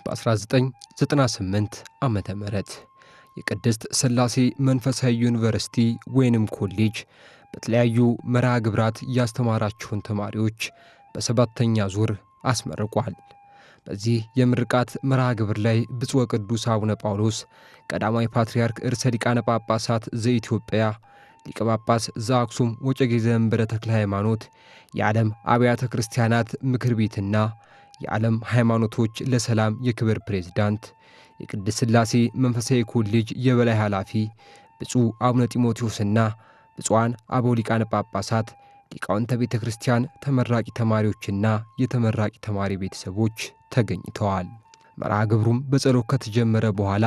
በ1998 ዓመተ ምህረት የቅድስት ሥላሴ መንፈሳዊ ዩኒቨርሲቲ ወይንም ኮሌጅ በተለያዩ መርሃ ግብራት ያስተማራቸውን ተማሪዎች በሰባተኛ ዙር አስመርቋል። በዚህ የምርቃት መርሃ ግብር ላይ ብፁዕ ወቅዱስ አቡነ ጳውሎስ ቀዳማዊ ፓትርያርክ ርዕሰ ሊቃነ ጳጳሳት ዘኢትዮጵያ ሊቀ ጳጳስ ዘአክሱም ወዕጨጌ ዘመንበረ ተክለ ሃይማኖት፣ የዓለም አብያተ ክርስቲያናት ምክር ቤትና የዓለም ሃይማኖቶች ለሰላም የክብር ፕሬዝዳንት፣ የቅድስት ሥላሴ መንፈሳዊ ኮሌጅ የበላይ ኃላፊ ብፁዕ አቡነ ጢሞቴዎስና ብፁዓን አበው ሊቃነ ጳጳሳት፣ ሊቃውንተ ቤተ ክርስቲያን፣ ተመራቂ ተማሪዎችና የተመራቂ ተማሪ ቤተሰቦች ተገኝተዋል። መርሃ ግብሩም በጸሎት ከተጀመረ በኋላ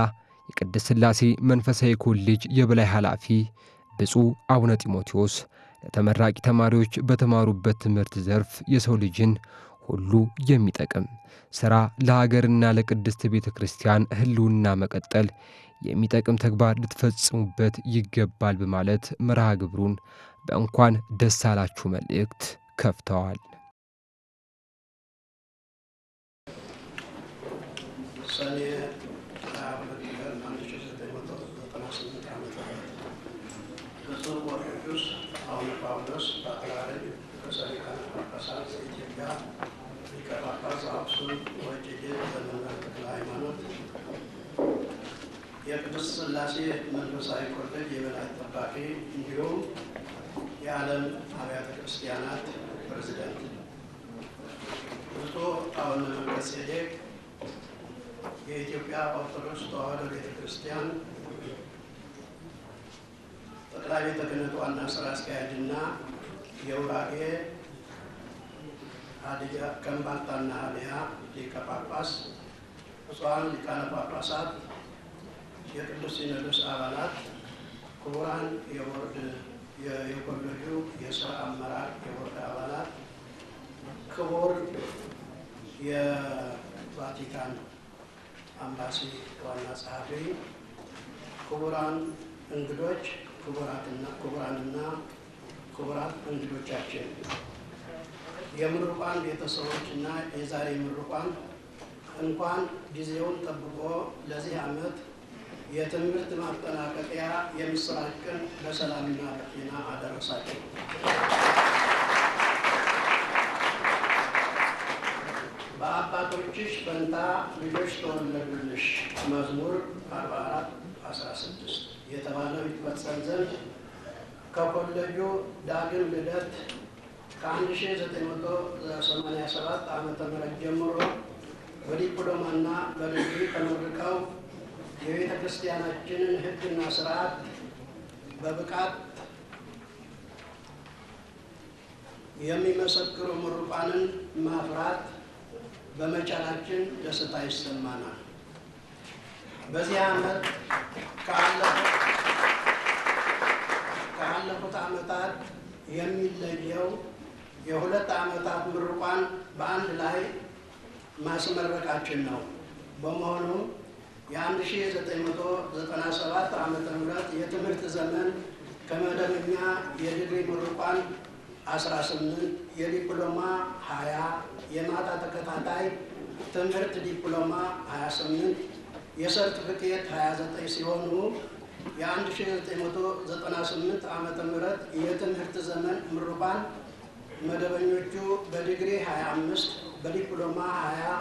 የቅድስት ሥላሴ መንፈሳዊ ኮሌጅ የበላይ ኃላፊ ብፁዕ አቡነ ጢሞቴዎስ ለተመራቂ ተማሪዎች በተማሩበት ትምህርት ዘርፍ የሰው ልጅን ሁሉ የሚጠቅም ሥራ ለሀገርና ለቅድስት ቤተ ክርስቲያን ሕልውና መቀጠል የሚጠቅም ተግባር ልትፈጽሙበት ይገባል በማለት መርሃ ግብሩን በእንኳን ደስ አላችሁ መልእክት ከፍተዋል። ሰኔ 22 ቅዱስ አቡነ ጳውሎስ ፓትርያርክ ርዕሰ ሊቃነ ጳጳሳት ዘኢትዮጵያ ሊቀ ጳጳስ ዘአክሱም ወዕጨጌ ዘመንበረ ተክለ ሃይማኖት፣ የቅድስት ሥላሴ መንፈሳዊ ኮሌጅ የበላይ ጠባቂ እንዲሁም የዓለም አብያተ ክርስቲያናት ፕሬዝዳንት፣ ብፁዕ አቡነ መልከጼዴቅ የኢትዮጵያ ኦርቶዶክስ ተዋሕዶ ቤተ ክርስቲያን ጠቅላይ ቤተ ክህነት ዋና ሥራ አስኪያጅና የጉራጌ ሀዲያ ከምባታና ሀዲያ ሊቀ ጳጳስ፣ ብፁዓን ሊቃነ ጳጳሳት፣ የቅዱስ ሲኖዶስ አባላት፣ ክቡራን የኮሌጁ የሥራ አመራር የቦርድ አባላት፣ ክቡር የቫቲካን አምባሲ ዋና ጸሐፊ፣ ክቡራን እንግዶች፣ ክቡራንና ክቡራት እንግዶቻችን፣ የምሩቃን ቤተሰቦችና የዛሬ ምሩቃን እንኳን ጊዜውን ጠብቆ ለዚህ ዓመት የትምህርት ማጠናቀቂያ የምስራች ቀን በሰላምና በጤና አደረሳችሁ። በአባቶችሽ ፈንታ ልጆች ተወለዱልሽ መዝሙር 44:16 የተባለው ይፈጸም ዘንድ ከኮሌጁ ዳግም ልደት ከ1987 ዓመተ ምህረት ጀምሮ በዲፕሎማና በዲግሪ ተመርቀው የቤተ ክርስቲያናችንን ሕግና ስርዓት በብቃት የሚመሰክሩ ምሩቃንን ማፍራት በመቻላችን ደስታ ይሰማናል። በዚህ ዓመት ካለፉት ዓመታት የሚለየው የሁለት ዓመታት ምሩቃን በአንድ ላይ ማስመረቃችን ነው። በመሆኑም የ1997 ዓመተ ምህረት የትምህርት ዘመን ከመደበኛ የዲግሪ ምሩቃን 18፣ የዲፕሎማ 20፣ የማታ ተከታታይ ትምህርት ዲፕሎማ 28፣ የሰርቲፊኬት 29 ሲሆኑ የ1998 ዓመተ ምህረት የትምህርት ዘመን ምሩቃን መደበኞቹ በዲግሪ 25፣ በዲፕሎማ 20፣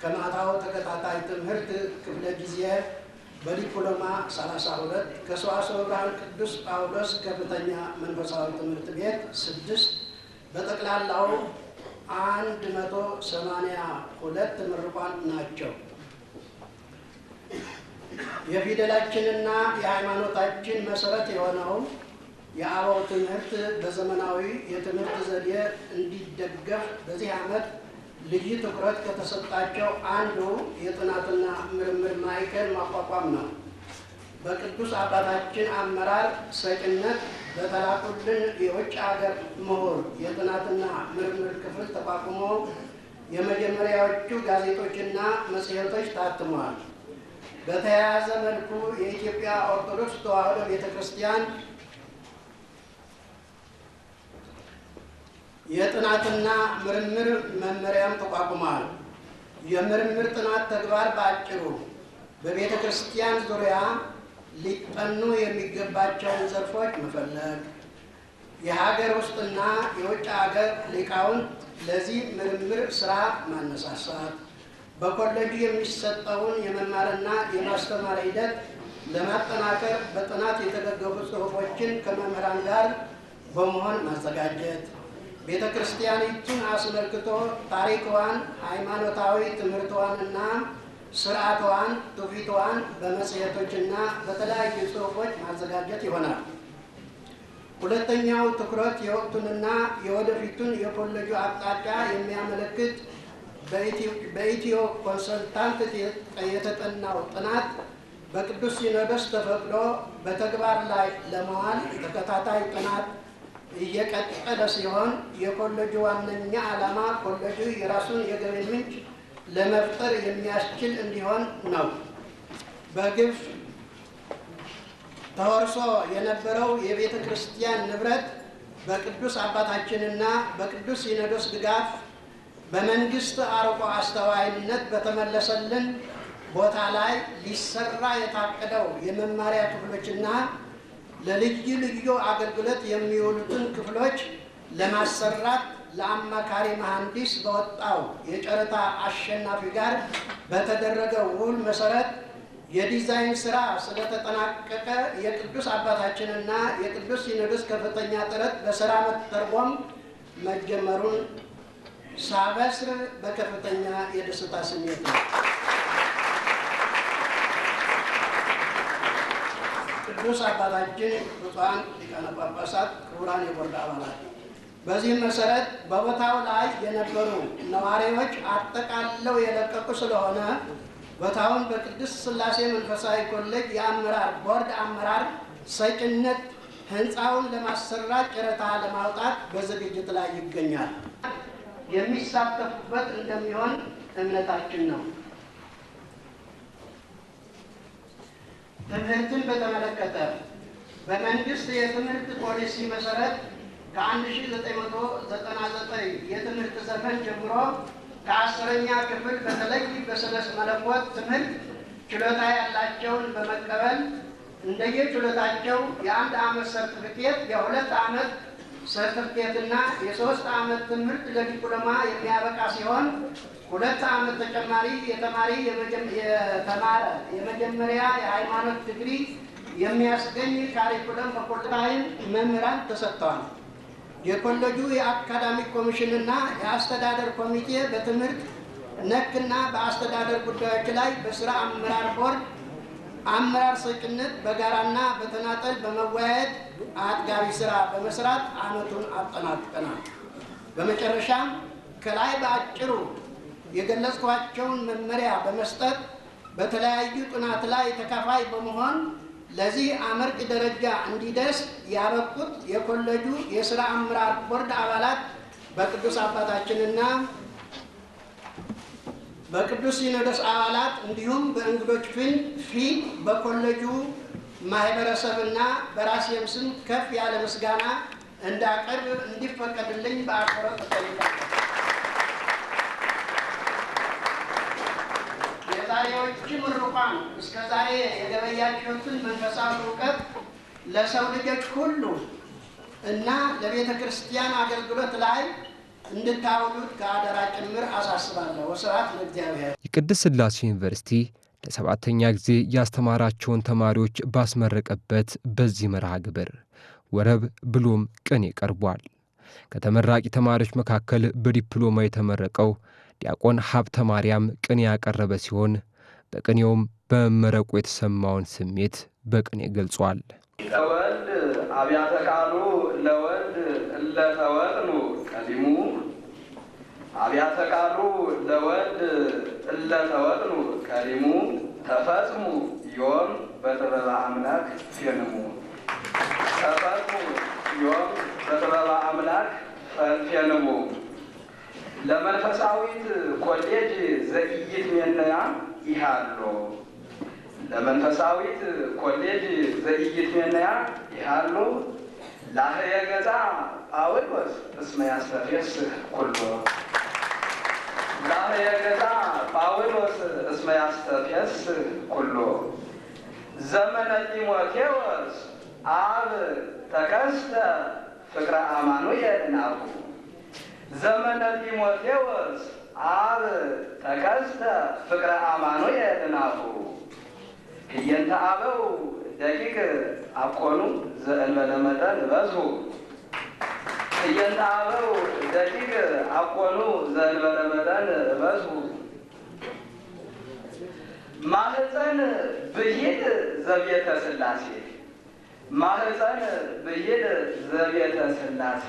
ከማታው ተከታታይ ትምህርት ክፍለ ጊዜ በዲፕሎማ 32፣ ከሰዋስወ ብርሃን ቅዱስ ጳውሎስ ከፍተኛ መንፈሳዊ ትምህርት ቤት 6፣ በጠቅላላው 182 ምሩቃን ናቸው። የፊደላችንና የሃይማኖታችን መሰረት የሆነው የአበው ትምህርት በዘመናዊ የትምህርት ዘዴ እንዲደገፍ በዚህ ዓመት ልዩ ትኩረት ከተሰጣቸው አንዱ የጥናትና ምርምር ማዕከል ማቋቋም ነው። በቅዱስ አባታችን አመራር ሰጭነት በተላኩልን የውጭ ሀገር ምሁር የጥናትና ምርምር ክፍል ተቋቁሞ የመጀመሪያዎቹ ጋዜጦችና መጽሔቶች ታትመዋል። በተያያዘ መልኩ የኢትዮጵያ ኦርቶዶክስ ተዋሕዶ ቤተክርስቲያን የጥናትና ምርምር መመሪያም ተቋቁሟል። የምርምር ጥናት ተግባር በአጭሩ በቤተ ክርስቲያን ዙሪያ ሊጠኑ የሚገባቸውን ዘርፎች መፈለግ፣ የሀገር ውስጥና የውጭ ሀገር ሊቃውንት ለዚህ ምርምር ስራ ማነሳሳት፣ በኮሌጁ የሚሰጠውን የመማርና የማስተማር ሂደት ለማጠናከር በጥናት የተደገፉ ጽሑፎችን ከመምህራን ጋር በመሆን ማዘጋጀት፣ ቤተ ክርስቲያኒቱን አስመልክቶ ታሪክዋን፣ ሃይማኖታዊ ትምህርቷንና ስርዓቷን፣ ትውፊቷን በመጽሔቶችና በተለያዩ ጽሑፎች ማዘጋጀት ይሆናል። ሁለተኛው ትኩረት የወቅቱንና የወደፊቱን የኮሌጁ አቅጣጫ የሚያመለክት በኢትዮ ኮንሰልታንት የተጠናው ጥናት በቅዱስ ሲኖዶስ ተፈቅዶ በተግባር ላይ ለመዋል ተከታታይ ጥናት እየቀጠለ ሲሆን የኮሌጁ ዋነኛ ዓላማ ኮሌጁ የራሱን የገቢ ምንጭ ለመፍጠር የሚያስችል እንዲሆን ነው። በግፍ ተወርሶ የነበረው የቤተ ክርስቲያን ንብረት በቅዱስ አባታችንና በቅዱስ ሲኖዶስ ድጋፍ በመንግስት አርቆ አስተዋይነት በተመለሰልን ቦታ ላይ ሊሰራ የታቀደው የመማሪያ ክፍሎችና ለልዩ ልዩ አገልግሎት የሚውሉትን ክፍሎች ለማሰራት ለአማካሪ መሐንዲስ በወጣው የጨረታ አሸናፊ ጋር በተደረገው ውል መሰረት የዲዛይን ስራ ስለተጠናቀቀ የቅዱስ አባታችንና የቅዱስ ሲኖዶስ ከፍተኛ ጥረት በስራ መተርጎም መጀመሩን ሳበስር በከፍተኛ የደስታ ስሜት ነው። ቅዱስ አባታችን ብፁዓን ሊቃነ ጳጳሳት፣ ክቡራን የቦርድ አባላት፣ በዚህም መሰረት በቦታው ላይ የነበሩ ነዋሪዎች አጠቃለው የለቀቁ ስለሆነ ቦታውን በቅድስት ሥላሴ መንፈሳዊ ኮሌጅ የአመራር ቦርድ አመራር ሰጭነት ህንፃውን ለማሰራት ጨረታ ለማውጣት በዝግጅት ላይ ይገኛል። የሚሳተፉበት እንደሚሆን እምነታችን ነው። ትምህርትን በተመለከተ በመንግስት የትምህርት ፖሊሲ መሰረት ከ1999 የትምህርት ዘመን ጀምሮ ከ10ኛ ክፍል በተለይ በስነ መለኮት ትምህርት ችሎታ ያላቸውን በመቀበል እንደየችሎታቸው የ1 ዓመት ሰርቲፊኬት፣ የ2 ዓመት ሰርቲፊኬትና የ3 ዓመት ትምህርት ለዲፕሎማ የሚያበቃ ሲሆን 2 ዓመት ተጨማሪ የተማረ የመጀመሪያ የሃይማኖት ዲግሪ የሚያስገኝ ካሪኩለም በኮሌጅ መምህራን ተሰጥተዋል። የኮሌጁ የአካዳሚክ ኮሚሽንና የአስተዳደር ኮሚቴ በትምህርት ነክና በአስተዳደር ጉዳዮች ላይ በስራ አመራር ቦርድ አመራር ሰጭነት በጋራና በተናጠል በመወያየት አጥጋቢ ስራ በመስራት ዓመቱን አጠናቅቀናል። በመጨረሻም ከላይ በአጭሩ የገለጽኳቸውን መመሪያ በመስጠት በተለያዩ ጥናት ላይ ተካፋይ በመሆን ለዚህ አመርቂ ደረጃ እንዲደርስ ያበቁት የኮሌጁ የሥራ አመራር ቦርድ አባላት በቅዱስ አባታችንና በቅዱስ ሲኖዶስ አባላት እንዲሁም በእንግዶች ፊት በኮሌጁ ማህበረሰብና በራሴም ስም ከፍ ያለ ምስጋና እንዳቀርብ እንዲፈቀድልኝ በአክብሮት እጠይቃለሁ። የዛሬዎቹ ምሩቃን እስከዛሬ የገበያችሁትን መንፈሳዊ እውቀት ለሰው ልጆች ሁሉ እና ለቤተ ክርስቲያን አገልግሎት ላይ እንድታውሉት ከአደራ ጭምር አሳስባለሁ። ወስብሐት ለእግዚአብሔር። የቅድስት ሥላሴ ዩኒቨርሲቲ ለ7ኛ ጊዜ ያስተማራቸውን ተማሪዎች ባስመረቀበት በዚህ መርሃ ግብር ወረብ ብሎም ቅኔ ቀርቧል። ከተመራቂ ተማሪዎች መካከል በዲፕሎማ የተመረቀው ዲያቆን ሀብተ ማርያም ቅኔ ያቀረበ ሲሆን በቅኔውም በመመረቁ የተሰማውን ስሜት በቅኔ ገልጿል። ለወልድ አብያተ ቃሉ ለወልድ እለተወጥኑ ቀዲሙ አብያተ ቃሉ ለወልድ እለተወጥኑ ቀዲሙ ተፈጽሙ ዮም በጥበበ አምላክ ፌንሙ ተፈጽሙ ዮም በጥበበ አምላክ ፌንሙ ለመንፈሳዊት ኮሌጅ ዘኢይትሜነያ ይሃሎ ለመንፈሳዊት ኮሌጅ ዘኢይትሜነያ ይሃሎ ላህየ ገዛ ጳውሎስ እስመ ያስተፌስህ ኩሎ ላህየ ገዛ ጳውሎስ እስመ ያስተፌስህ ኩሎ ዘመነ ጢሞቴዎስ አብ ተከስተ ፍቅረ አማኑኤል ናሁ ዘመነ ጢሞቴዎስ አብ ተከስተ ፍቅረ አማኑኤል ናሁ ህየንተ አበው ደቂቅ አኮኑ ዘእንበለ መጠን በዝሁ ህየንተ አበው ደቂቅ አኮኑ ዘእንበለ መጠን በዝሁ ማህፀን ብሂል ዘቤተ ሥላሴ ማህፀን ብሂል ዘቤተ ሥላሴ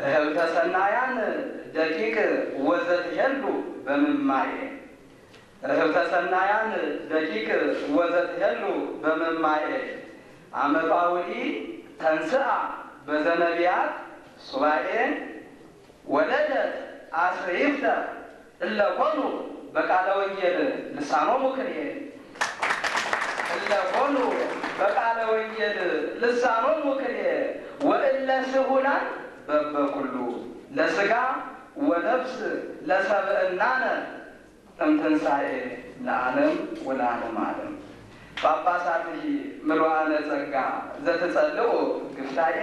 ርህብተ ሰናያን ደቂቅ ወዘትሄሉ በምማዬ ርህብተ ሰናያን ደቂቅ ወዘትሄሉ በምማዬ አመጣውዲ ተንስአ በዘነቢያት ሱባኤ ወለደት አስሪፍተ እለኮኑ በቃለ ወንጌል ልሳኖሙ ክልኤ እለኮኑ በቃለ ወንጌል ልሳኖሙ ክልኤ ወእለ ስሁላን በበኩሉ ለሥጋ ወነፍስ ለሰብእናነ እምትንሣኤ ለዓለም ወለዓለመ ዓለም ጳጳሳትሂ ምሉዓነ ጸጋ ዘትጸልዑ ግፍታዬ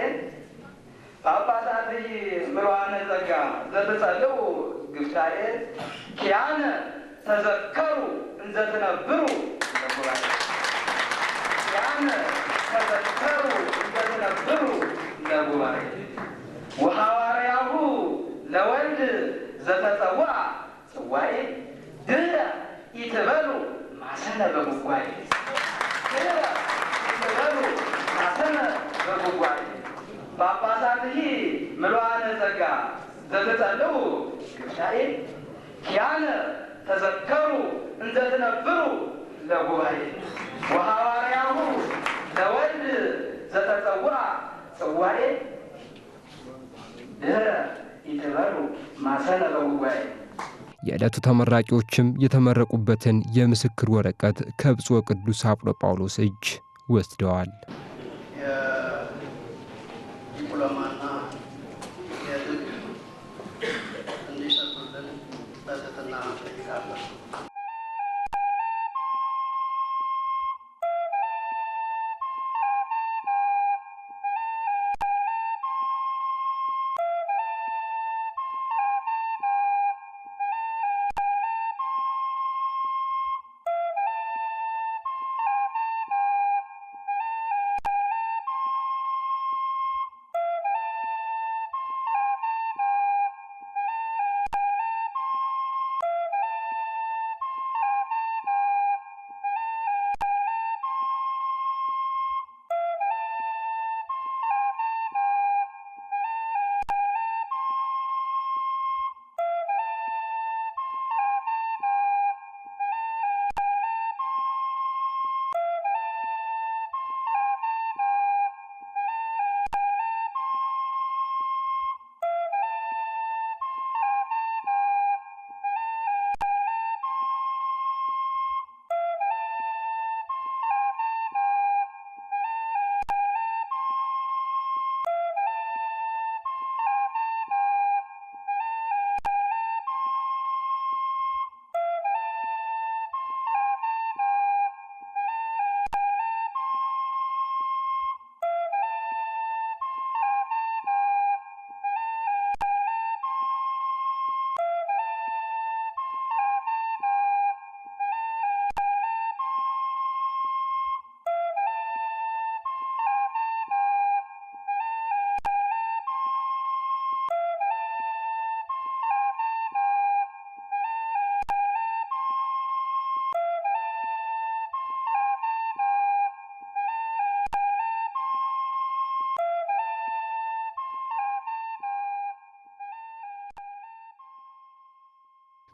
ጳጳሳትሂ ምሉዓነ ጸጋ ዘትጸልዑ ግፍታዬ ኪያነ ተዘከሩ እንዘ ትነብሩ ለጉባኤ ኪያነ ተዘከሩ እንዘ ትነብሩ ለጉባኤ ወሐዋርያሁ ለወልድ ዘተጸውዐ ጽዋኤ ድኅረ ኢትበሉ ማሰነ በጉጓኤ ድኅረ ኢትበሉ ማሰነ በጉጓኤ ጳጳሳትሂ ምሉዓነ ጸጋ ዘትጸልዑ ግፍታዬ ኪያነ ተዘከሩ እንዘ ትነብሩ ለጉባኤ ወሐዋርያሁ ለወልድ ዘተጸውዐ ጽዋኤ ድኅረ ኢትበሉ ማሰነ በጉባኤ። የዕለቱ ተመራቂዎችም የተመረቁበትን የምስክር ወረቀት ከብፁዕ ቅዱስ አቡነ ጳውሎስ እጅ ወስደዋል። የዲፕሎማና የድግ እንዲሰጡልን በትህትና እጠይቃለሁ።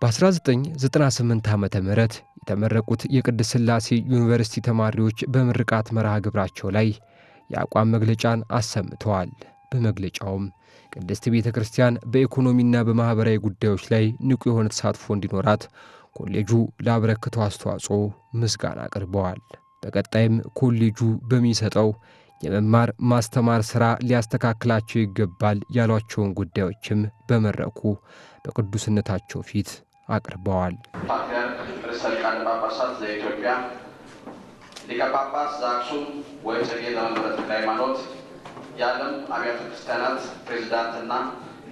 በ1998 ዓመተ ምህረት የተመረቁት የቅድስት ሥላሴ ዩኒቨርሲቲ ተማሪዎች በምርቃት መርሃ ግብራቸው ላይ የአቋም መግለጫን አሰምተዋል። በመግለጫውም ቅድስት ቤተ ክርስቲያን በኢኮኖሚና በማህበራዊ ጉዳዮች ላይ ንቁ የሆነ ተሳትፎ እንዲኖራት ኮሌጁ ላበረከተው አስተዋጽኦ ምስጋና አቅርበዋል። በቀጣይም ኮሌጁ በሚሰጠው የመማር ማስተማር ሥራ ሊያስተካክላቸው ይገባል ያሏቸውን ጉዳዮችም በመድረኩ በቅዱስነታቸው ፊት አቅርበዋል። ፓትርያርክ ርዕሰ ሊቃነ ጳጳሳት ዘኢትዮጵያ ሊቀ ጳጳስ ዘአክሱም ወእጨጌ ዘመንበረ ተክለ ሃይማኖት፣ የዓለም አብያተ ክርስቲያናት ፕሬዝዳንትና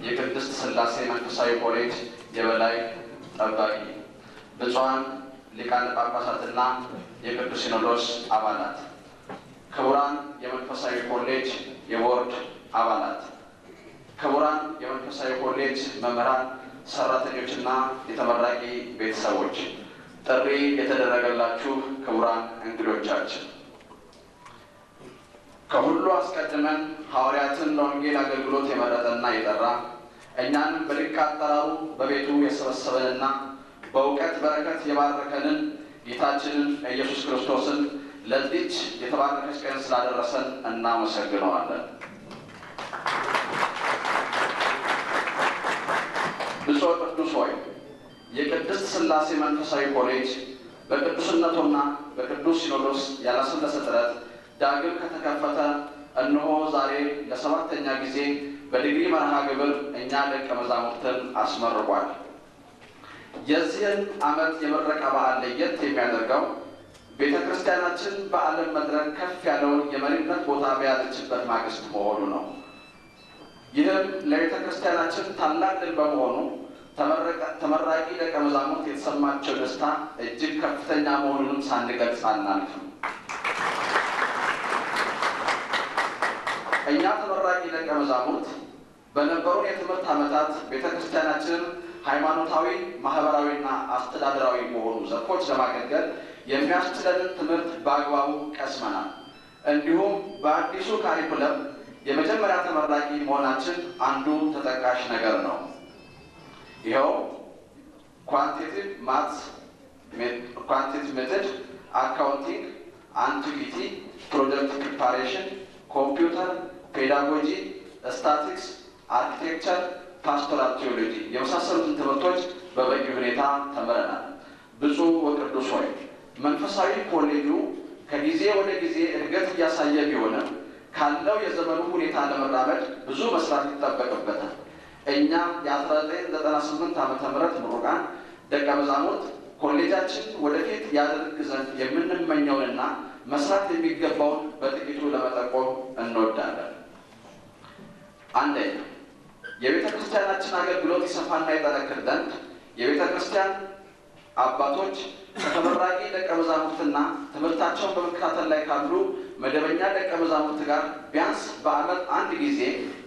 የቅድስት ሥላሴ መንፈሳዊ ኮሌጅ የበላይ ጠባቂ፣ ብፁዓን ሊቃነ ጳጳሳትና የቅዱስ ሲኖዶስ አባላት፣ ክቡራን የመንፈሳዊ ኮሌጅ የቦርድ አባላት፣ ክቡራን የመንፈሳዊ ኮሌጅ መምህራን፣ ሰራተኞችና የተመራቂ ቤተሰቦች፣ ጥሪ የተደረገላችሁ ክቡራን እንግዶቻችን፣ ከሁሉ አስቀድመን ሐዋርያትን ለወንጌል አገልግሎት የመረጠና የጠራ እኛንም በድንቅ አጠራሩ በቤቱ የሰበሰበንና በእውቀት በረከት የባረከንን ጌታችንን ኢየሱስ ክርስቶስን ለዚች የተባረከች ቀን ስላደረሰን እናመሰግነዋለን። ብፁዕ ቅዱስ ሆይ የቅድስት ሥላሴ መንፈሳዊ ኮሌጅ በቅዱስነቱና በቅዱስ ሲኖዶስ ያላሰለሰ ጥረት ዳግም ከተከፈተ እነሆ ዛሬ ለ7ኛ ጊዜ በዲግሪ መርሃ ግብር እኛ ደቀ መዛሙርትን አስመርቋል። የዚህን ዓመት የምረቃ በዓል ለየት የሚያደርገው ቤተ ክርስቲያናችን በዓለም መድረክ ከፍ ያለውን የመሪነት ቦታ በያዘችበት ማግስት መሆኑ ነው። ይህም ለቤተ ክርስቲያናችን ታላቅ ድል በመሆኑ ተመራቂ ደቀ መዛሙርት የተሰማቸው ደስታ እጅግ ከፍተኛ መሆኑንም ሳንገልጽ አናልፍም። እኛ ተመራቂ ደቀ መዛሙርት በነበሩን የትምህርት ዓመታት ቤተ ክርስቲያናችንን ሃይማኖታዊ፣ ማህበራዊና አስተዳደራዊ በሆኑ ዘርፎች ለማገልገል የሚያስችለንን ትምህርት በአግባቡ ቀስመናል። እንዲሁም በአዲሱ ካሪኩለም የመጀመሪያ ተመራቂ መሆናችን አንዱ ተጠቃሽ ነገር ነው። ይኸው ኳንቲቲቭ ማትስ፣ ኳንቲቲቭ ሜተድ፣ አካውንቲንግ፣ አንቲኩቲ፣ ፕሮጀክት ፕሪፓሬሽን፣ ኮምፒውተር፣ ፔዳጎጂ፣ ስታቲክስ፣ አርኪቴክቸር፣ ፓስቶራል ቴዎሎጂ የመሳሰሉትን ትምህርቶች በበቂ ሁኔታ ተምረናል። ብፁዕ ወቅዱስ ሆይ መንፈሳዊ ኮሌጁ ከጊዜ ወደ ጊዜ እድገት እያሳየ ቢሆንም ካለው የዘመኑ ሁኔታ ለመራመድ ብዙ መስራት ይጠበቅበታል። እኛ የ1998 ዓመተ ምህረት ምሩቃን ደቀ መዛሙርት ኮሌጃችን ወደፊት ያደርግ ዘንድ የምንመኘውንና መስራት የሚገባውን በጥቂቱ ለመጠቆም እንወዳለን። አንደኛ፣ የቤተ ክርስቲያናችን አገልግሎት ይሰፋና ይጠነክር ዘንድ የቤተ ክርስቲያን አባቶች ከተመራቂ ደቀ መዛሙርትና ትምህርታቸውን በመከታተል ላይ ካሉ መደበኛ ደቀ መዛሙርት ጋር ቢያንስ በዓመት አንድ ጊዜ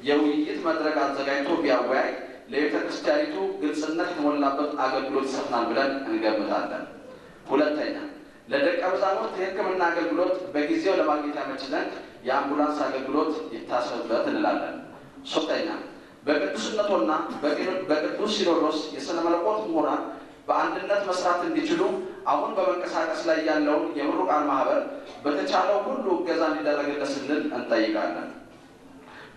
የውይይት መድረክ አዘጋጅቶ ቢያወያይ ለቤተ ክርስቲያኒቱ ግልጽነት የተሞላበት አገልግሎት ይሰፍናል ብለን እንገምታለን። ሁለተኛ፣ ለደቀ መዛሙርት የሕክምና አገልግሎት በጊዜው ለማግኘት ያመች ዘንድ የአምቡላንስ አገልግሎት ይታሰብበት እንላለን። ሶስተኛ፣ በቅዱስነቱና በቅዱስ ሲኖዶስ የሥነ መለኮት ምሁራን በአንድነት መስራት እንዲችሉ አሁን በመንቀሳቀስ ላይ ያለውን የምሩቃን ማህበር በተቻለው ሁሉ እገዛ እንዲደረግለት ስንል እንጠይቃለን።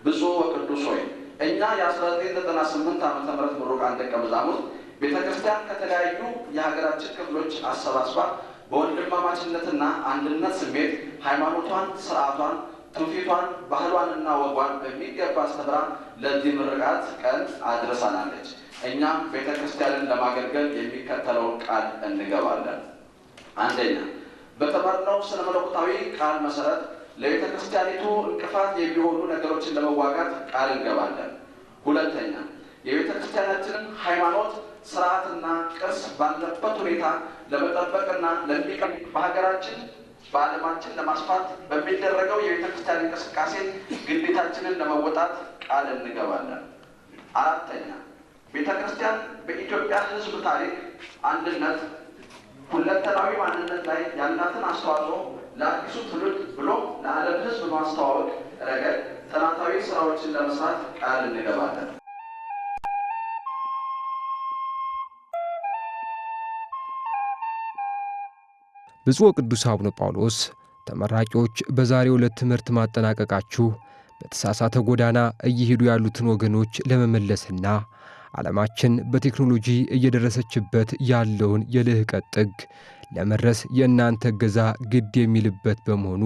ብፁዕ ወቅዱስ ሆይ እኛ የ1998 ዓመተ ምህረት ምሩቃን ደቀ መዛሙርት ቤተ ክርስቲያን ከተለያዩ የሀገራችን ክፍሎች አሰባስባ በወንድማማችነትና አንድነት ስሜት ሃይማኖቷን፣ ስርዓቷን፣ ትውፊቷን፣ ባህሏንና ወጓን በሚገባ አስተምራ ለዚህ ምርቃት ቀን አድርሳናለች። እኛም ቤተ ክርስቲያንን ለማገልገል የሚከተለውን ቃል እንገባለን። አንደኛ፣ በተማርነው ስነ መለኮታዊ ቃል መሰረት ለቤተ ክርስቲያኒቱ እንቅፋት የሚሆኑ ነገሮችን ለመዋጋት ቃል እንገባለን። ሁለተኛ፣ የቤተ ክርስቲያናችንን ሃይማኖት፣ ስርዓትና ቅርስ ባለበት ሁኔታ ለመጠበቅና በሀገራችን በዓለማችን ለማስፋት በሚደረገው የቤተ ክርስቲያን እንቅስቃሴ ግዴታችንን ለመወጣት ቃል እንገባለን። አራተኛ፣ ቤተ ክርስቲያን በኢትዮጵያ ሕዝብ ታሪክ አንድነት፣ ሁለንተናዊ ማንነት ላይ ያላትን አስተዋጽኦ ለአዲሱ ትውልድ ብሎ ለዓለም ሕዝብ ማስተዋወቅ ረገድ ጥናታዊ ስራዎችን ለመስራት ቃል እንገባለን። ብፁዕ ወቅዱስ አቡነ ጳውሎስ ተመራቂዎች በዛሬው ዕለት ትምህርት ማጠናቀቃችሁ በተሳሳተ ጎዳና እየሄዱ ያሉትን ወገኖች ለመመለስና ዓለማችን በቴክኖሎጂ እየደረሰችበት ያለውን የልህቀት ጥግ ለመድረስ የእናንተ እገዛ ግድ የሚልበት በመሆኑ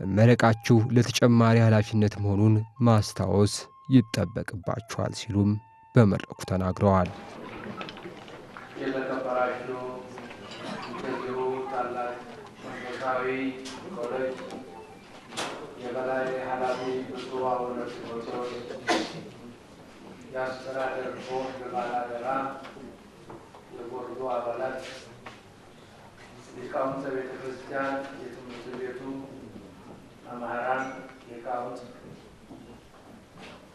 መመረቃችሁ ለተጨማሪ ኃላፊነት መሆኑን ማስታወስ ይጠበቅባችኋል ሲሉም በመድረኩ ተናግረዋል። የተከበራችሁ እንደዚሁ ታላቅ መንፈሳዊ ኮሌጅ የበላይ ኃላፊ ብፁዕ አቡነ ጢሞቴዎስ፣ የአስተዳደር ቦርድ ባላደራ፣ የቦርዱ አባላት፣ ሊቃውንተ ቤተ ክርስቲያን፣ የትምህርት ቤቱ መምህራን፣ ሊቃውንት፣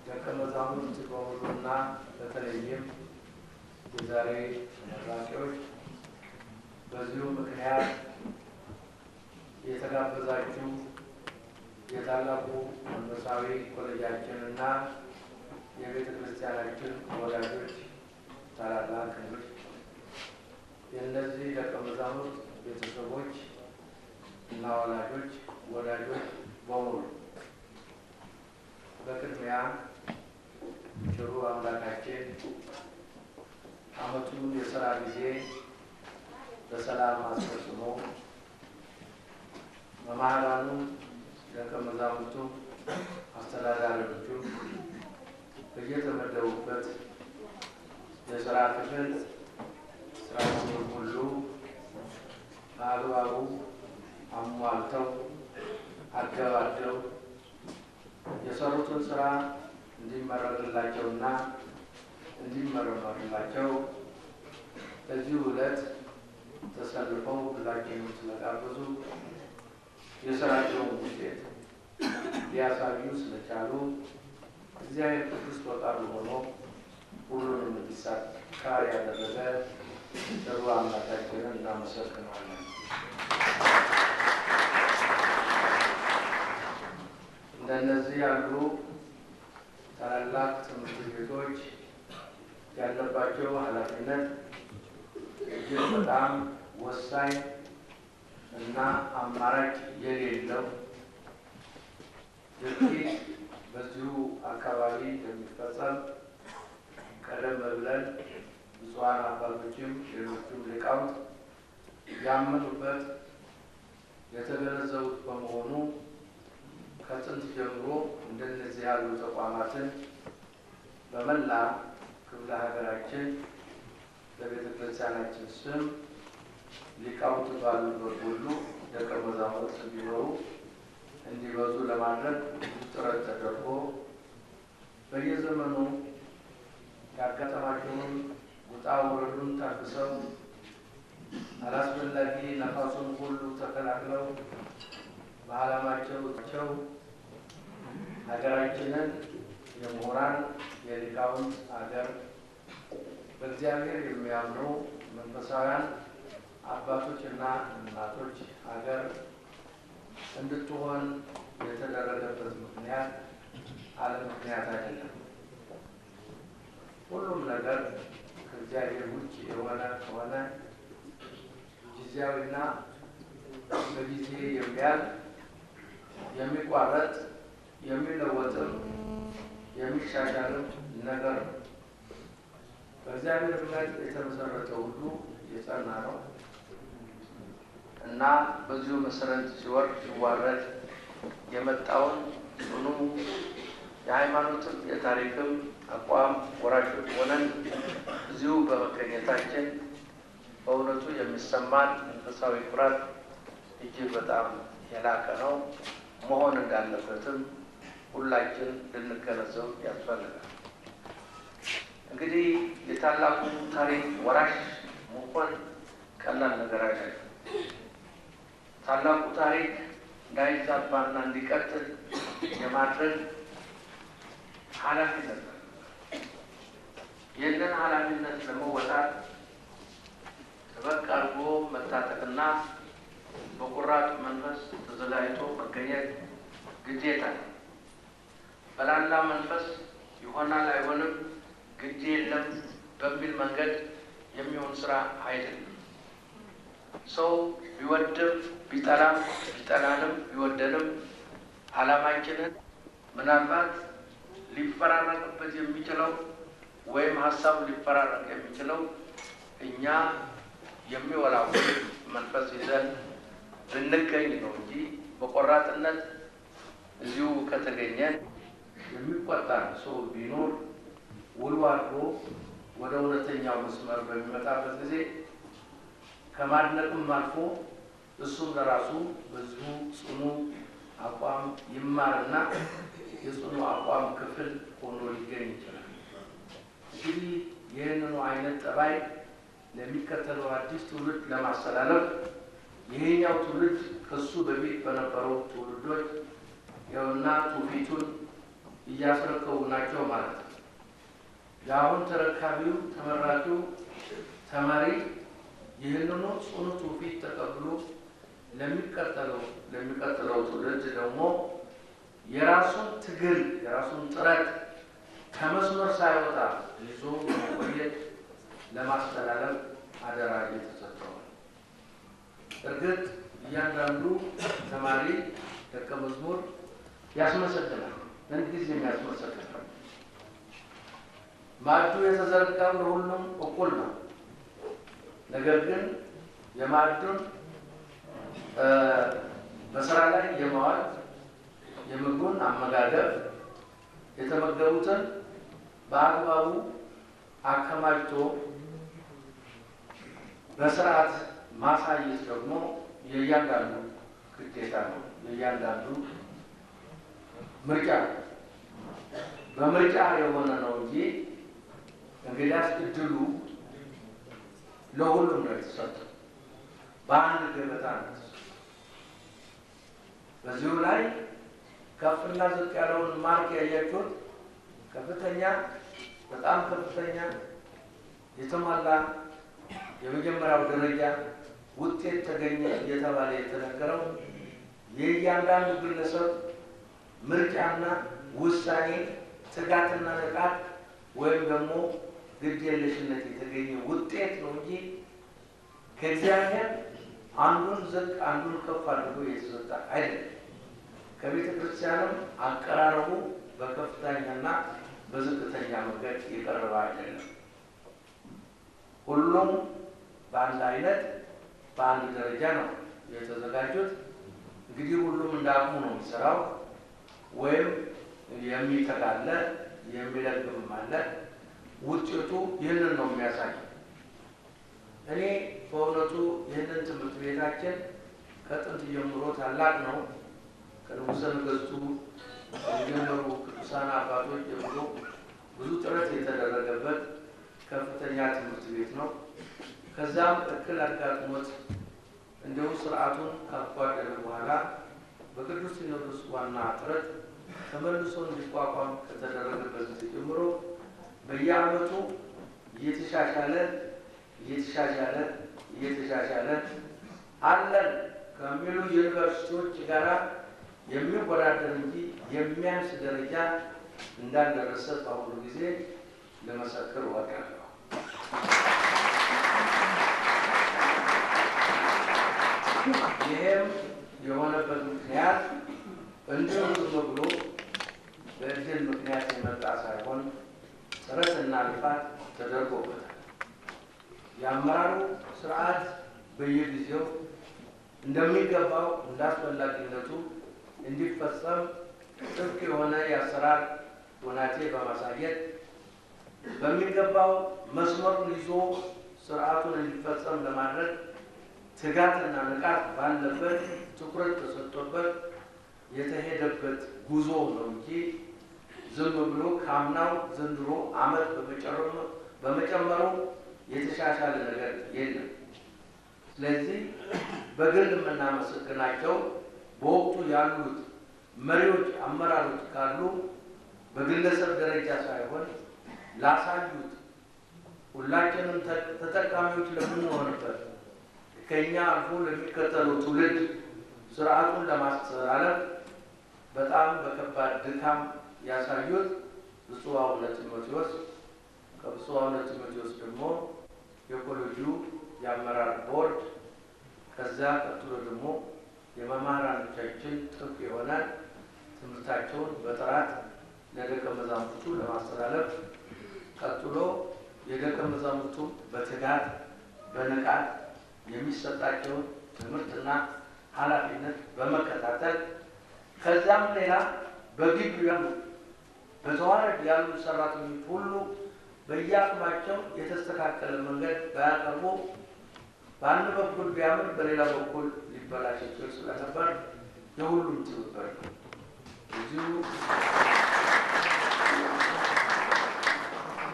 ደቀ መዛሙርት በሙሉና በተለይም የዛሬ ተመራቂዎች በዚሁ ምክንያት የተጋበዛችሁ የታላቁ መንፈሳዊ ኮሌጃችንና የቤተ ክርስቲያናችን ወዳጆች፣ ታላላቅ እንግዶች፣ የእነዚህ ደቀ መዛሙርት ቤተሰቦች እና ወላጆች፣ ወዳጆች በሙሉ በቅድሚያ ቸሩ አምላካችን ዓመቱን የሥራ ጊዜ በሰላም አስፈጽሞ መምህራኑ፣ ደቀ መዛሙርቱ፣ አስተዳዳሪዎቹ በየተመደቡበት የሥራ ክፍል ስራቸውን ሁሉ በአግባቡ አሟልተው አገባደው የሰሩትን ስራ እንዲመረቅላቸውና እንዲመረመርላቸው በዚሁ ዕለት ተሰልፈው ሁላችንም ስለጋበዙ የሥራቸውን ውጤት ሊያሳዩ ስለቻሉ እግዚአብሔር ቅዱስ ፈቃዱ ሆኖ ሁሉንም እንዲሳካ ያደረገ ቸሩ አምላካችንን እናመሰግናለን። እንደነዚህ ያሉ ታላላቅ ትምህርት ቤቶች ያለባቸው ኃላፊነት እጅግ በጣም ወሳኝ እና አማራጭ የሌለው ድርጊት በዚሁ አካባቢ የሚፈጸም ቀደም ብለን ብፁዓን አባቶችም ሌሎቹም ሊቃውንት ያመኑበት የተገነዘቡት በመሆኑ ከጥንት ጀምሮ እንደነዚህ ያሉ ተቋማትን በመላ ክፍለ ሀገራችን በቤተ ክርስቲያናችን ስም ሊቃውንት ባሉበት ሁሉ ደቀ መዛሙርት እንዲኖሩ እንዲበዙ ለማድረግ ጥረት ተደርጎ በየዘመኑ ያጋጠማቸውን ውጣ ውረዱን ታግሰው አላስፈላጊ ነፋሱን ሁሉ ተከላክለው በዓላማቸው ሀገራችንን የምሁራን የሊቃውንት ሀገር በእግዚአብሔር የሚያምኑ መንፈሳውያን አባቶችና እናቶች ሀገር እንድትሆን የተደረገበት ምክንያት አለ ምክንያት አይደለም። ሁሉም ነገር ከእግዚአብሔር ውጭ የሆነ ከሆነ ጊዜያዊና በጊዜ የሚያልፍ የሚቋረጥ የሚለወጥም የሚሻሻልም ነገር ነው። በእግዚአብሔር እምነት የተመሰረተ ሁሉ የጸና ነው እና በዚሁ መሰረት ሲወርድ ሲዋረድ የመጣውን ጽኑ የሃይማኖትም የታሪክም አቋም ወራሾች ሆነን እዚሁ በመገኘታችን በእውነቱ የሚሰማን መንፈሳዊ ኩራት እጅግ በጣም የላቀ ነው። መሆን እንዳለበትም ሁላችን ልንገነዘብ ያስፈልጋል። እንግዲህ የታላቁ ታሪክ ወራሽ መሆን ቀላል ነገር አይደለም። ታላቁ ታሪክ እንዳይዛባና እንዲቀጥል የማድረግ ኃላፊነት ነው። ይህንን ኃላፊነት ለመወጣት ጠበቅ አድርጎ መታጠቅና በቁራጥ መንፈስ ተዘጋጅቶ መገኘት ግዴታ ነው። በላላ መንፈስ ይሆናል አይሆንም ግድ የለም በሚል መንገድ የሚሆን ስራ አይደለም። ሰው ቢወድም ቢጠላንም ቢወደንም ዓላማችንን ምናልባት ሊፈራረቅበት የሚችለው ወይም ሀሳብ ሊፈራረቅ የሚችለው እኛ የሚወላወል መንፈስ ይዘን ብንገኝ ነው እንጂ በቆራጥነት እዚሁ ከተገኘን የሚቆጣ ሰው ቢኖር ውሎ አድሮ ወደ እውነተኛው መስመር በሚመጣበት ጊዜ ከማድነቅም አልፎ እሱም ለራሱ በዚሁ ጽኑ አቋም ይማርና የጽኑ አቋም ክፍል ሆኖ ሊገኝ ይችላል። እንግዲህ ይህንኑ አይነት ጠባይ ለሚከተለው አዲስ ትውልድ ለማስተላለፍ ይሄኛው ትውልድ ከሱ በፊት በነበረው ትውልዶች ያውና ትውፊቱን እያስረከቡ ናቸው ማለት ነው። የአሁን ተረካቢው ተመራቂው ተማሪ ይህንኑ ጽኑ ትውፊት ተቀብሎ ለሚቀጥለው ትውልድ ደግሞ የራሱን ትግል የራሱን ጥረት ከመስመር ሳይወጣ ይዞ መቆየት ለማስተላለፍ አደራ እየተሰጠዋል። እርግጥ እያንዳንዱ ተማሪ ደቀ መዝሙር ያስመሰግናል፣ ምንጊዜም ያስመሰግናል። ማዕዱ የተዘረጋው ለሁሉም እኩል ነው። ነገር ግን የማዕዱን በስራ ላይ የማዋል የምግቡን አመጋገብ የተመገቡትን በአግባቡ አከማችቶ በስርዓት ማሳየት ደግሞ የእያንዳንዱ ግዴታ ነው። የእያንዳንዱ ምርጫ በምርጫ የሆነ ነው እንጂ እንግዲያስ እድሉ ለሁሉም ነው የተሰጠው። በአንድ ገበታ ነው። በዚሁ ላይ ከፍና ዝቅ ያለውን ማርክ ያያችሁት ከፍተኛ በጣም ከፍተኛ የተሟላ የመጀመሪያው ደረጃ ውጤት ተገኘ እየተባለ የተነገረው የእያንዳንዱ ግለሰብ ምርጫና ውሳኔ ትጋትና ንቃት ወይም ደግሞ ግዴለሽነት የተገኘ ውጤት ነው እንጂ ከእግዚአብሔር አንዱን ዝቅ አንዱን ከፍ አድርጎ የተሰጠ አይደለም። ከቤተ ክርስቲያንም አቀራረቡ በከፍተኛና በዝቅተኛ መንገድ የቀረበ አይደለም። ሁሉም በአንድ አይነት በአንድ ደረጃ ነው የተዘጋጁት። እንግዲህ ሁሉም እንዳቅሙ ነው የሚሰራው። ወይም የሚተጋለ የሚለግም አለ። ውጤቱ ይህንን ነው የሚያሳየው። እኔ በእውነቱ ይህንን ትምህርት ቤታችን ከጥንት ጀምሮ ታላቅ ነው። ከንጉሠ ነገሥቱ የጀመሩ ቅዱሳን አባቶች ጀምሮ ብዙ ጥረት የተደረገበት ከፍተኛ ትምህርት ቤት ነው። ከዛም እክል አጋጥሞት እንዲሁ ስርዓቱን ካጓደለ በኋላ በቅዱስ ሲኖዶስ ዋና ጥረት ተመልሶ እንዲቋቋም ከተደረገበት ጊዜ ጀምሮ በየዓመቱ እየተሻሻለ አለን ከሚሉ ዩኒቨርሲቲዎች ጋራ የሚወዳደር እንጂ የሚያንስ ደረጃ እንዳልደረሰ በአሁኑ ጊዜ ለመሰክር እወዳለሁ። ይህም የሆነበት ምክንያት እንዲሁ ዝም ብሎ በእድል ምክንያት የመጣ ሳይሆን ጥረትና ልፋት ተደርጎበታል። የአመራሩ ስርዓት በየጊዜው እንደሚገባው እንዳስፈላጊነቱ እንዲፈጸም ጥብቅ የሆነ የአሰራር ሁናቴ በማሳየት በሚገባው መስመሩን ይዞ ስርዓቱን እንዲፈጸም ለማድረግ ትጋትና ንቃት ባለበት ትኩረት ተሰጥቶበት የተሄደበት ጉዞ ነው እንጂ ዝም ብሎ ከአምናው ዘንድሮ ዓመት በመጨመሩ የተሻሻለ ነገር የለም። ስለዚህ በግል የምናመሰግናቸው በወቅቱ ያሉት መሪዎች፣ አመራሮች ካሉ በግለሰብ ደረጃ ሳይሆን ላሳዩት ሁላችንም ተጠቃሚዎች ለምንሆንበት ከኛ አልፎ ለሚከተለው ትውልድ ስርዓቱን ለማስተላለፍ በጣም በከባድ ድካም ያሳዩት ብፁዕ አቡነ ጢሞቴዎስ፣ ከብፁዕ አቡነ ጢሞቴዎስ ደግሞ የኮሌጁ የአመራር ቦርድ ከዛ ቀጥሎ ደግሞ የመምህራኖቻችን ጥብቅ የሆነ ትምህርታቸውን በጥራት ለደቀ መዛሙርቱ ለማስተላለፍ ቀጥሎ የደቀ መዛሙርቱ በትጋት በንቃት የሚሰጣቸውን ትምህርትና ኃላፊነት በመከታተል ከዛም ሌላ በግቢው ያሉ በተዋረድ ያሉ ሰራተኞች ሁሉ በየአቅማቸው የተስተካከለ መንገድ ባያቀርቡ በአንድ በኩል ቢያምር በሌላ በኩል ሊበላሽ ይችል ስለነበር የሁሉም ትብብር ነው።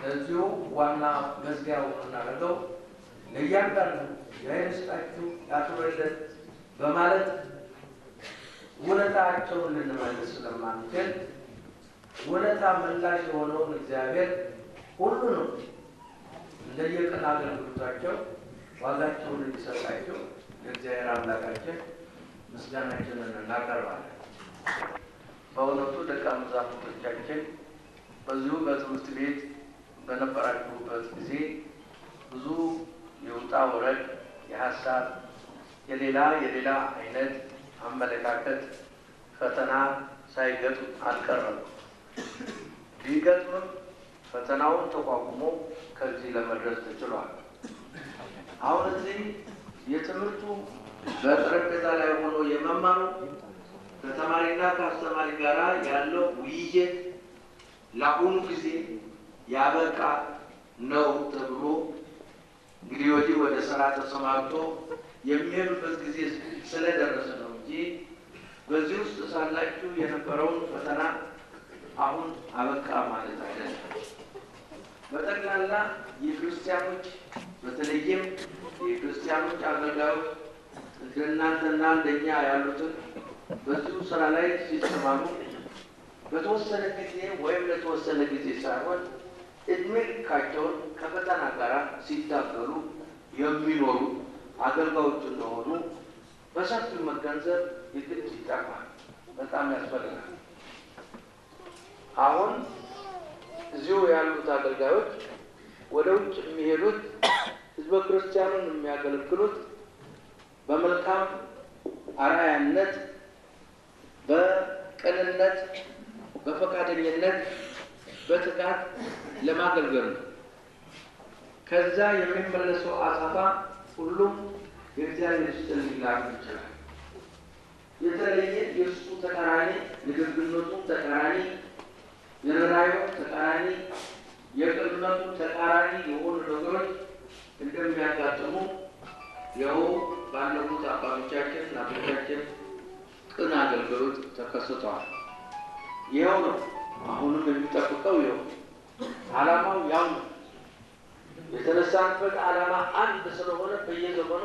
ለዚሁ ዋና መዝጊያው እናደርገው ለእያንዳንዱ የኃይል ስጣችሁ ያክብርልን በማለት ውለታቸውን ልንመልስ ስለማንችል ውለታ ምላሽ የሆነውን እግዚአብሔር ሁሉንም እንደየቀን አገልግሎታቸው ዋጋቸውን እንዲሰጣቸው ለእግዚአብሔር አምላካችን ምስጋናችንን እናቀርባለን። በእውነቱ ደቀ መዛሙርቶቻችን በዚሁ በትምህርት ቤት በነበራችሁበት ጊዜ ብዙ የውጣ ውረድ የሀሳብ የሌላ አይነት አመለካከት ፈተና ሳይገጥም አልቀረም። ቢገጥምም ፈተናውን ተቋቁሞ ከዚህ ለመድረስ ተችሏል። አሁን እዚህ የትምህርቱ በጠረጴዛ ላይ ሆኖ የመማሩ ከተማሪና ከአስተማሪ ጋር ያለው ውይይት ለአሁኑ ጊዜ ያበቃ ነው ተብሎ እንግዲህ ወዲህ ወደ ስራ ተሰማርቶ የሚሄዱበት ጊዜ ስለደረሰ ነው እንጂ በዚህ ውስጥ ሳላችሁ የነበረውን ፈተና አሁን አበቃ ማለት አይደለም። በጠቅላላ የክርስቲያኖች በተለይም የክርስቲያኖች አገልጋዮች እንደናንተና እንደኛ ያሉትን በዚሁ ስራ ላይ ሲሰማሩ በተወሰነ ጊዜ ወይም ለተወሰነ ጊዜ ሳይሆን እድሜ ልካቸውን ከፈተና ጋር ሲታገሉ የሚኖሩ አገልጋዮች እንደሆኑ በሰፊው መገንዘብ የግድ ይጠቅማል፣ በጣም ያስፈልጋል። አሁን እዚሁ ያሉት አገልጋዮች ወደ ውጭ የሚሄዱት ህዝበ ክርስቲያኑን የሚያገለግሉት በመልካም አርአያነት፣ በቅንነት፣ በፈቃደኝነት፣ በትጋት ለማገልገል ነው። ከዛ የሚመለሰው አሳፋ ሁሉም የእግዚአብሔር ስጥል ሊላክ ይችላል። የተለየ የእሱ ተቃራኒ፣ የግብግነቱ ተቃራኒ፣ የርኅራኄው ተቃራኒ፣ የቅንነቱ ተቃራኒ የሆኑ ነገሮች እንደሚያጋጥሙ ይኸው ባለፉት አባቶቻችን እናቶቻችን ቅን አገልግሎት ተከስተዋል። ይኸው ነው አሁንም የሚጠብቀው። ይኸው ዓላማው ያው ነው። የተነሳንበት ዓላማ አንድ ስለሆነ በየዘመኑ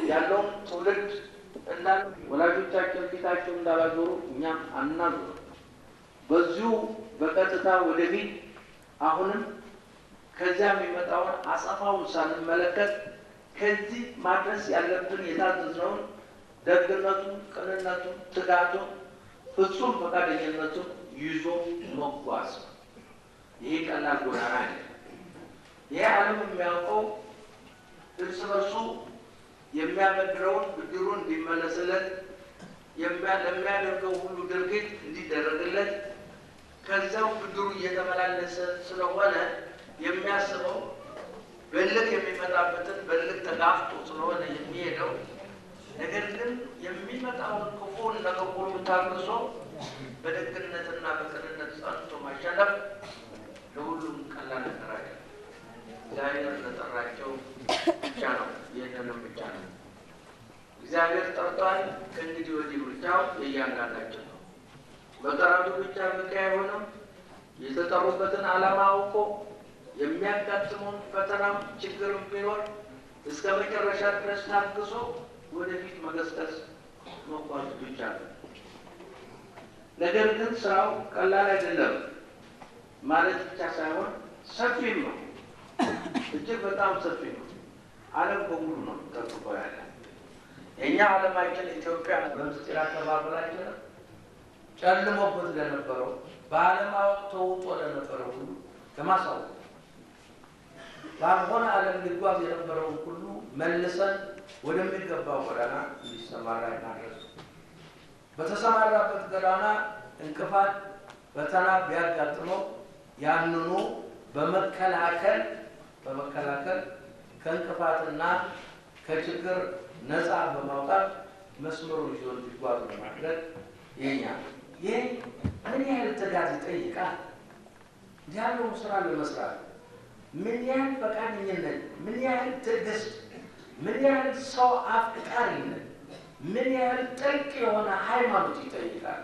ያለውን ትውልድ እንዳሉ ወላጆቻችን ፊታቸው እንዳላዞሩ እኛም አናዞሩ። በዚሁ በቀጥታ ወደፊት አሁንም ከዚያ የሚመጣውን አጸፋውን ሳንመለከት ከዚህ ማድረስ ያለብን የታዘዝነውን ደግነቱን፣ ቅንነቱን፣ ትጋቱን፣ ፍጹም ፈቃደኝነቱን ይዞ መጓዝ። ይሄ ቀላል ጎዳና አይደለም። ይሄ ዓለም የሚያውቀው እርስ በርሱ የሚያበድረውን ብድሩን እንዲመለስለት ለሚያደርገው ሁሉ ድርጊት እንዲደረግለት ከዛው ብድሩ እየተመላለሰ ስለሆነ የሚያስበው በልክ የሚመጣበትን በልክ ተጋፍቶ ስለሆነ የሚሄደው። ነገር ግን የሚመጣውን ክፉን ነገር ሁሉ ታግሶ በደግነትና በቅንነት ጸንቶ ማሸነፍ ለሁሉም ቀላል ነገር አይደለም። እግዚአብሔር ለጠራቸው ብቻ ነው፣ ይህንንም ብቻ ነው እግዚአብሔር ጠርቷል። ከእንግዲህ ወዲህ ምርጫው የእያንዳንዳችን ነው። በጠራቱ ብቻ ብቻ አይሆንም። የተጠሩበትን ዓላማ አውቆ የሚያጋጥመውን ፈተናም ችግርም ቢኖር እስከ መጨረሻ ድረስ ታግሶ ወደፊት መገስገስ መጓዝ ብቻ ነው። ነገር ግን ስራው ቀላል አይደለም ማለት ብቻ ሳይሆን ሰፊም ነው፣ እጅግ በጣም ሰፊ ነው። ዓለም በሙሉ ነው ጠብቆ ያለ። የእኛ ዓለማችን ኢትዮጵያ በምስጢር አከፋፈላችን ጨልሞበት ለነበረው በዓለማወቅ ተውጦ ለነበረው ሁሉ ለማሳወቅ ባልሆነ ዓለም ሊጓዝ የነበረውን ሁሉ መልሰን ወደሚገባው ጎዳና እንዲሰማራ እናድርግ። በተሰማራበት ጎዳና እንቅፋት ፈተና ቢያጋጥመው ያንኑ በመከላከል ከእንቅፋትና ከችግር ነፃ በማውጣት መስመሩን ይዞ እንዲጓዝ በማድረግ የኛ ይህ ምን ያህል ትጋት ይጠይቃል? እንዲህ ያለውን ስራ ለመስራት ምን ያህል ፈቃደኝነት፣ ምን ያህል ትዕግስት፣ ምን ያህል ሰው አፍቃሪነት፣ ምን ያህል ጥልቅ የሆነ ሃይማኖት ይጠይቃል።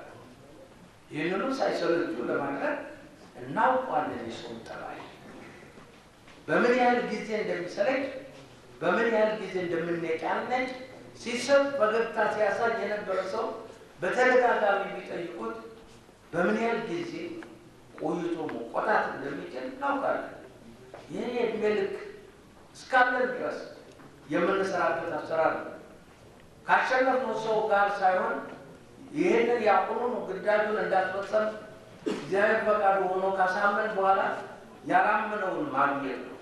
ይህንኑ ሳይሰለቹ ለማድረግ እናውቋለን። የሰውን ጠባይ በምን ያህል ጊዜ እንደሚሰለች፣ በምን ያህል ጊዜ እንደምንነጫነጭ ሲሰብ ፈገግታ ሲያሳይ የነበረ ሰው በተደጋጋሚ ቢጠይቁት በምን ያህል ጊዜ ቆይቶ መቆጣት እንደሚችል እናውቃለን። ይህ የዕድሜ ልክ እስካለን ድረስ የምንሰራበት አሰራር ነው። ካሸነፍነው ሰው ጋር ሳይሆን ይህንን ያቁኑ ግዳጁን እንዳትፈጸም እግዚአብሔር ፈቃዱ ሆኖ ካሳመን በኋላ ያላመነውን ማግኘት ነው።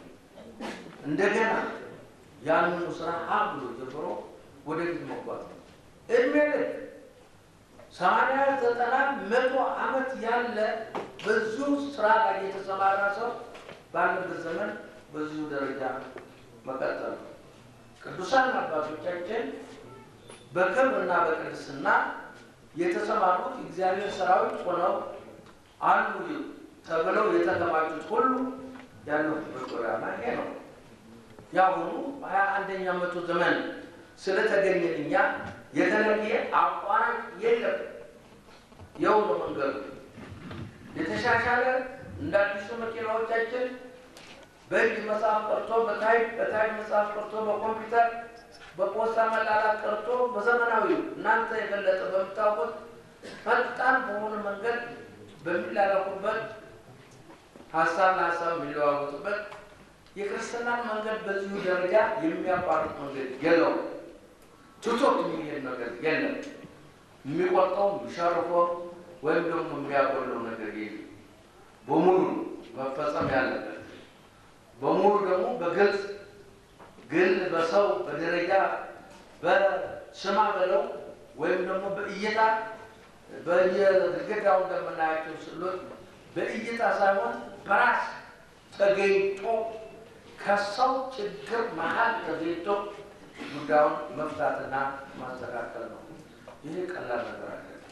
እንደገና ያንኑ ስራ ብሎ ጀምሮ ወደፊት መጓዝ ነው። ዕድሜ ልክ 80 90 100 ዓመት ያለ ብዙ ስራ ላይ የተሰማራ ሰው ባለበት ዘመን በዚሁ ደረጃ መቀጠል ነው። ቅዱሳን አባቶቻችን በክብርና በቅድስና የተሰማሩት እግዚአብሔር ሰራዊት ሆነው አሉ ተብለው የተከማቹት ሁሉ ያሉበት ጎዳና ይሄ ነው። ያሁኑ 21ኛ መቶ ዘመን ስለተገኘን እኛ የተለየ አቋራጭ የለም። የውኑ መንገዱ የተሻሻለ እንደ አዲሱ መኪናዎቻችን በእጅ መጽሐፍ ቀርቶ በታይፕ መጽሐፍ ቀርቶ በኮምፒውተር በፖስታ መላላክ ቀርቶ በዘመናዊው እናንተ የበለጠ በምታውቁት ፈጣን በሆነ መንገድ በሚላላኩበት ሀሳብ ለሀሳብ የሚለዋወጡበት የክርስትናን መንገድ በዚሁ ደረጃ የሚያቋርጥ መንገድ የለውም። ትቶት የሚሄድ ነገር የለም። የሚቆርጠው የሚሸርፈው ወይም ደግሞ የሚያጎለው ነገር የለም። በሙሉ መፈጸም ያለበት በሙሉ ደግሞ በግልጽ ግን በሰው በደረጃ በስማ በለው ወይም ደግሞ በእይታ በየግድግዳው እንደምናያቸው ስሎት በእይታ ሳይሆን በራስ ተገኝቶ ከሰው ችግር መሀል ተገኝቶ ጉዳዩን መፍታትና ማስተካከል ነው። ይህ ቀላል ነገር አይደለም።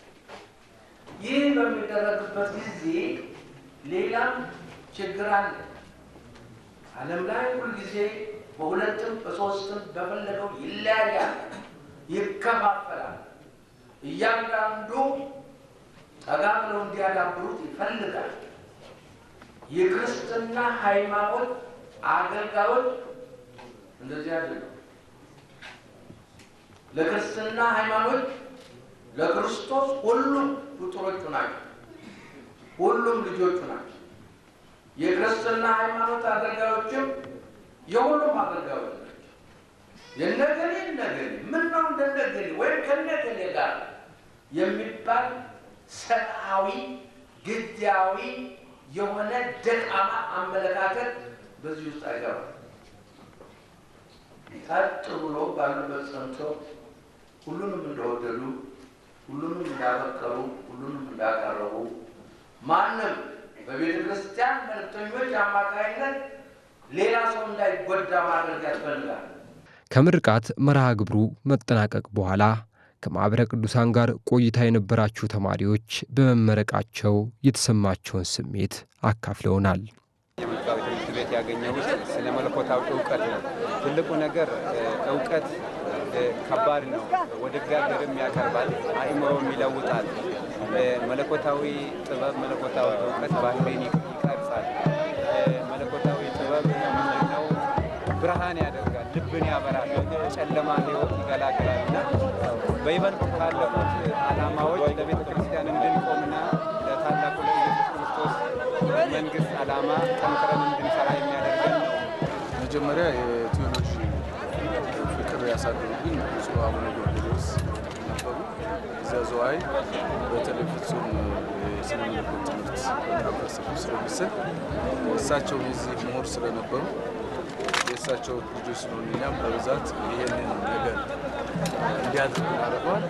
ይህ በሚደረግበት ጊዜ ሌላም ችግር አለ። ዓለም ላይ ሁልጊዜ በሁለትም በሶስትም በፈለገው ይለያያል፣ ይከፋፈላል። እያንዳንዱ ጠጋ ብለው እንዲያዳብሩት ይፈልጋል። የክርስትና ሃይማኖት አገልጋዮች እንደዚህ አይደለም። ለክርስትና ሃይማኖት ለክርስቶስ ሁሉም ፍጡሮቹ ናቸው፣ ሁሉም ልጆቹ ናቸው። የክርስትና ሃይማኖት አገልጋዮችም የሁሉም አገልጋዮች ናቸው። የነገሌ ምን ነው እንደነገሌ ወይም ከነገሌ ጋር የሚባል ሰብአዊ ግዳዊ የሆነ ደካማ አመለካከት በዚህ ውስጥ አይገባም። ታጥ ብሎ ባሉበት ጸንቶ ሁሉንም እንደወደዱ፣ ሁሉንም እንዳፈቀሩ፣ ሁሉንም እንዳቀረቡ ማንም በቤተ ክርስቲያን መልእክተኞች አማካይነት ሌላ ሰው እንዳይጎዳ ማድረግ ያስፈልጋል። ከምርቃት መርሃ ግብሩ መጠናቀቅ በኋላ ከማኅበረ ቅዱሳን ጋር ቆይታ የነበራችሁ ተማሪዎች በመመረቃቸው የተሰማቸውን ስሜት አካፍለውናል። የመጣው ትምህርት ቤት ያገኘሁት ስለ መለኮታዊ እውቀት ነው። ትልቁ ነገር እውቀት ከባድ ነው። ወደ እግዚአብሔርም ያቀርባል፣ አእምሮም ይለውጣል። መለኮታዊ ጥበብ፣ መለኮታዊ እውቀት ባህሪን ይቀርጻል። መለኮታዊ ጥበብ ምንድነው? ብርሃን ያደርጋል፣ ልብን ያበራል፣ ጨለማ ሕይወት ይገላግላል እና በይበልጥ ካለፉት ዓላማዎች ለቤተ ክርስቲያን እንድንቆምና ለታላቁ ለኢየሱስ ክርስቶስ መንግሥት ዓላማ ጠንክረን እንድንሰራ የሚያደርገን ነው። መጀመሪያ የቴዎሎጂ ፍቅር ያሳደሩብኝ ብፁዕ አቡነ ጎርጎርዮስ ነበሩ። እዚያ ዘዋይ በተለይ ፍጹም የስነ መለኮት ትምህርት በጣም ስለሚስል እሳቸው የዚህ ምሁር ስለነበሩ የእሳቸው ልጆች ስለሆኑ እኛም በብዛት ይሄንን ነገር እንዲያድርጉ አድርገዋል።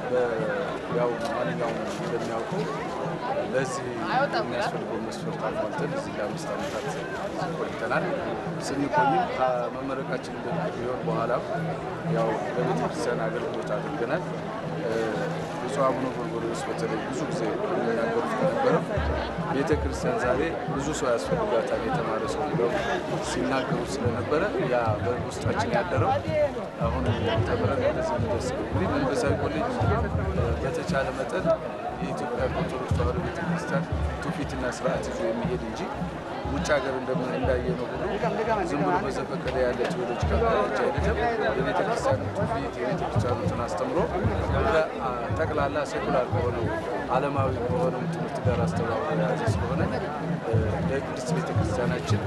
ያው ማንኛውም እንደሚያውቀው ለዚህ የሚያስፈልገው መስፈርት አሟልተን እዚህ ለ5 ዓመታት ቆይተናል። ስንቆይም ከመመረቃችን ቢሆን በኋላ ያው በቤተ ክርስቲያን አገልግሎት አድርገናል። ብፁዕ አቡነ ጎርጎርዮስ በተለይ ብዙ ጊዜ የሚናገሩት ከነበረው ቤተ ክርስቲያን ዛሬ ብዙ ሰው ያስፈልጋታል የተማረ ሰው ብለው ሲናገሩት ስለነበረ ያ በውስጣችን ያደረው አሁን ተምረን እንደዚህ እንደርስ እንግዲህ መንፈሳዊ ኮሌጅ በተቻለ መጠን የኢትዮጵያ ኦርቶዶክስ ተዋሕዶ ቤተክርስቲያን ትውፊትና ስርዓት ይዞ የሚሄድ እንጂ ውጭ ሀገር እንዳየነው ሁሉ ዝም ብሎ በዘፈቀደ ያለ ቴዎሎጂካል ኮሌጅ አይደለም። የቤተክርስቲያን ትውፊት የቤተክርስቲያኑን አስተምሮ ጠቅላላ ሴኩላር በሆነው ዓለማዊ በሆነው ትምህርት ጋር አስተባብሮ የያዘ ስለሆነ ለቅድስት ቤተክርስቲያናችን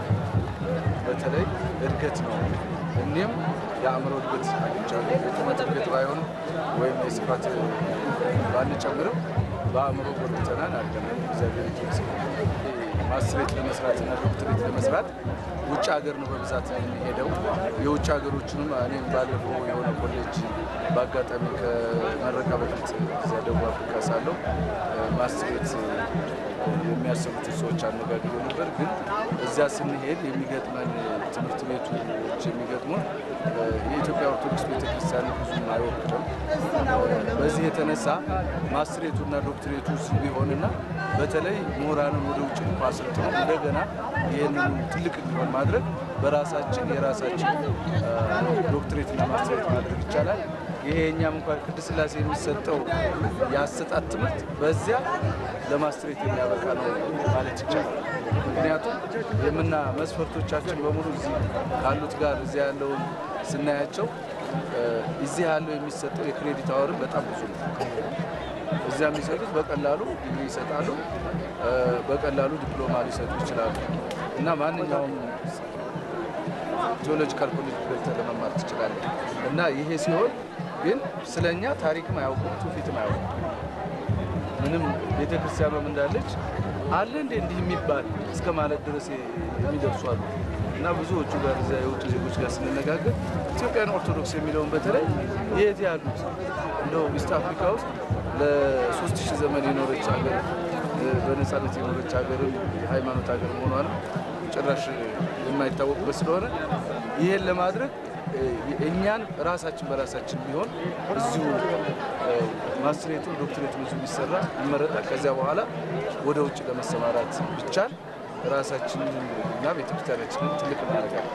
በተለይ እድገት ነው። እኔም የአእምሮ እድገት አግኝቻለሁ። የቁመት እድገት ባይሆን ወይም የስፋት ባንጨምርም በአእምሮ ጎልብተናል አድገናል። እግዚአብሔር ይመስገን። ማስትሬት ለመስራትና ዶክትሬት ለመስራት ውጭ ሀገር ነው በብዛት የሚሄደው። የውጭ ሀገሮችንም እኔም ባለፈው የሆነ ኮሌጅ በአጋጣሚ ከመረቃ በፊት እዚያ ደቡብ አፍሪካ ሳለሁ ማስትሬት የሚያሰቡትን ሰዎች አነጋግሮ ነበር። ግን እዚያ ስንሄድ የሚገጥመን ትምህርት ቤቶች የሚገጥሙን የኢትዮጵያ ኦርቶዶክስ ቤተክርስቲያን ብዙም አይወክልም። በዚህ የተነሳ ማስትሬቱና ዶክትሬቱ ቢሆንና በተለይ ምሁራንን ወደ ውጭ አሰልጥነው እንደገና ይህንን ትልቅ እንዲሆን ማድረግ በራሳችን የራሳችን ዶክትሬትና ማስትሬት ማድረግ ይቻላል። ይሄ እኛም እንኳን ቅድስት ሥላሴ የሚሰጠው የአሰጣጥ ትምህርት በዚያ ለማስትሬት የሚያበቃ ነው ማለት ይቻላል። ምክንያቱም መስፈርቶቻችን በሙሉ እዚህ ካሉት ጋር እዚያ ያለውን ስናያቸው እዚህ ያለው የሚሰጠው የክሬዲት አወርም በጣም ብዙ ነው። እዚያ የሚሰጡት በቀላሉ ዲግሪ ይሰጣሉ፣ በቀላሉ ዲፕሎማ ሊሰጡ ይችላሉ እና ማንኛውም ቴዎሎጂካል ኮሌጅ ገብተህ ለመማር ትችላለህ እና ይሄ ሲሆን ግን ስለኛ ታሪክም አያውቁም፣ ትውፊትም አያውቁም። ምንም ቤተክርስቲያኗም እንዳለች አለ እንዲህ የሚባል እስከ ማለት ድረስ የሚደርሱ አሉ እና ብዙዎቹ ጋር እዚያ የውጭ ዜጎች ጋር ስንነጋገር ኢትዮጵያን ኦርቶዶክስ የሚለውን በተለይ የት ያሉት እንደው ኢስት አፍሪካ ውስጥ ለ3000 ዘመን የኖረች ሀገር በነፃነት የኖረች ሀገርም የሃይማኖት ሀገር መሆኗንም ጭራሽ የማይታወቅበት ስለሆነ ይሄን ለማድረግ እኛን ራሳችን በራሳችን ቢሆን እዚሁ ማስትሬቱን ዶክትሬቱን እዚሁ ቢሰራ ይመረጣል። ከዚያ በኋላ ወደ ውጭ ለመሰማራት ቢቻል ራሳችንን እና ቤተክርስቲያናችንን ትልቅ እናደርጋለን።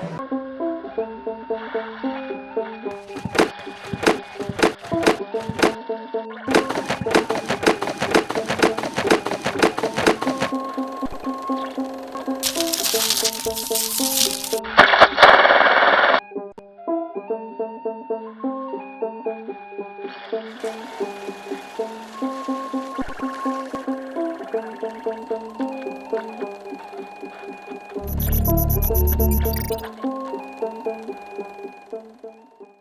Thank you.